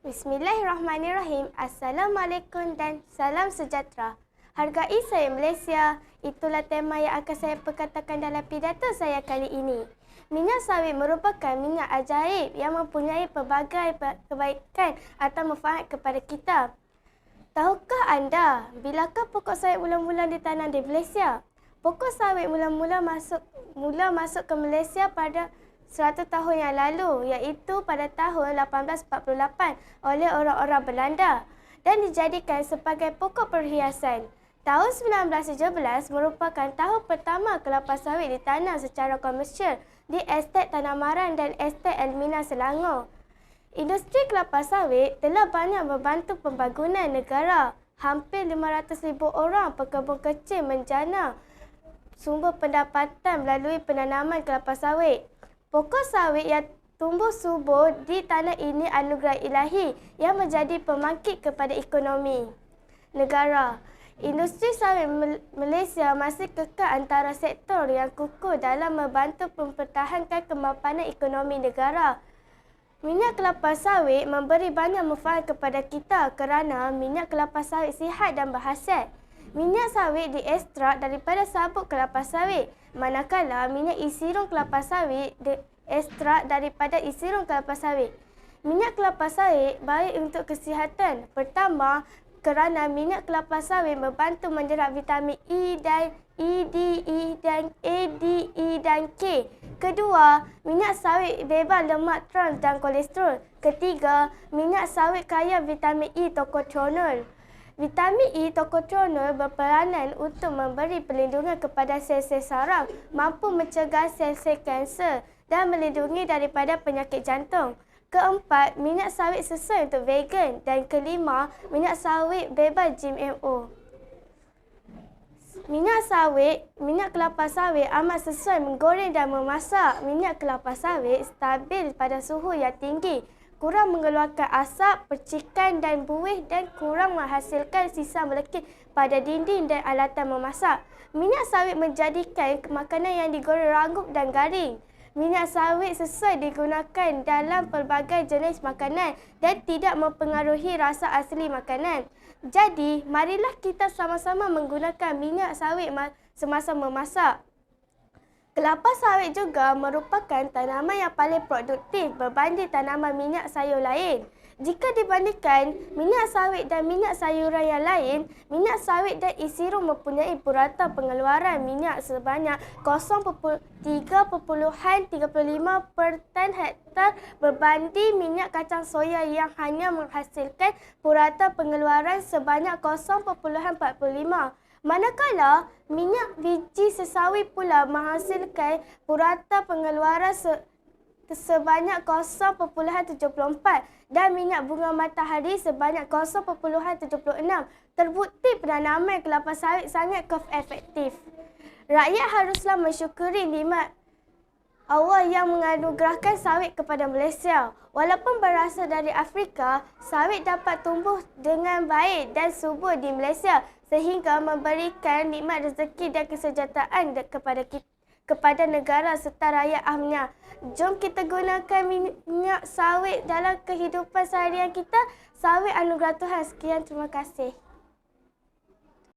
Bismillahirrahmanirrahim. Assalamualaikum dan salam sejahtera. Hargai saya Malaysia, itulah tema yang akan saya perkatakan dalam pidato saya kali ini. Minyak sawit merupakan minyak ajaib yang mempunyai pelbagai kebaikan atau manfaat kepada kita. Tahukah anda, bilakah pokok sawit mula-mula ditanam di Malaysia? Pokok sawit mula masuk ke Malaysia pada 100 tahun yang lalu, iaitu pada tahun 1848 oleh orang-orang Belanda dan dijadikan sebagai pokok perhiasan. Tahun 1917 merupakan tahun pertama kelapa sawit ditanam secara komersial di Estet Tanah Maran dan Estet Elmina Selangor. Industri kelapa sawit telah banyak membantu pembangunan negara. Hampir 500,000 orang pekebun kecil menjana sumber pendapatan melalui penanaman kelapa sawit. Pokok sawit yang tumbuh subur di tanah ini anugerah ilahi yang menjadi pembangkit kepada ekonomi negara. Industri sawit Malaysia masih kekal antara sektor yang kukuh dalam membantu mempertahankan kemapanan ekonomi negara. Minyak kelapa sawit memberi banyak manfaat kepada kita kerana minyak kelapa sawit sihat dan berkhasiat. Minyak sawit diekstrak daripada sabut kelapa sawit, manakala minyak isirung kelapa sawit diekstrak daripada isirung kelapa sawit. Minyak kelapa sawit baik untuk kesihatan. Pertama, kerana minyak kelapa sawit membantu menyerap vitamin E dan A, D, E dan K. Kedua, minyak sawit bebas lemak trans dan kolesterol. Ketiga, minyak sawit kaya vitamin E tokotrienol. Vitamin E tokotrienol berperanan untuk memberi perlindungan kepada sel-sel saraf, mampu mencegah sel-sel kanser dan melindungi daripada penyakit jantung. Keempat, minyak sawit sesuai untuk vegan. Dan kelima, minyak sawit bebas GMO. Minyak kelapa sawit amat sesuai menggoreng dan memasak. Minyak kelapa sawit stabil pada suhu yang tinggi, kurang mengeluarkan asap, percikan dan buih dan kurang menghasilkan sisa melekit pada dinding dan alatan memasak. Minyak sawit menjadikan makanan yang digoreng rangup dan garing. Minyak sawit sesuai digunakan dalam pelbagai jenis makanan dan tidak mempengaruhi rasa asli makanan. Jadi, marilah kita sama-sama menggunakan minyak sawit semasa memasak. Kelapa sawit juga merupakan tanaman yang paling produktif berbanding tanaman minyak sayur lain. Jika dibandingkan minyak sawit dan minyak sayuran yang lain, minyak sawit dan isirung mempunyai purata pengeluaran minyak sebanyak 0.335 per tan hektar berbanding minyak kacang soya yang hanya menghasilkan purata pengeluaran sebanyak 0.45. Manakala minyak biji sesawit pula menghasilkan purata pengeluaran sebanyak 0.74 dan minyak bunga matahari sebanyak 0.76. Terbukti penanaman kelapa sawit sangat efektif. Rakyat haruslah mensyukuri nikmat Allah yang menganugerahkan sawit kepada Malaysia. Walaupun berasal dari Afrika, sawit dapat tumbuh dengan baik dan subur di Malaysia sehingga memberikan nikmat rezeki dan kesejahteraan kepada negara serta rakyat amnya. Jom kita gunakan minyak sawit dalam kehidupan seharian kita. Sawit anugerah Tuhan. Sekian, terima kasih.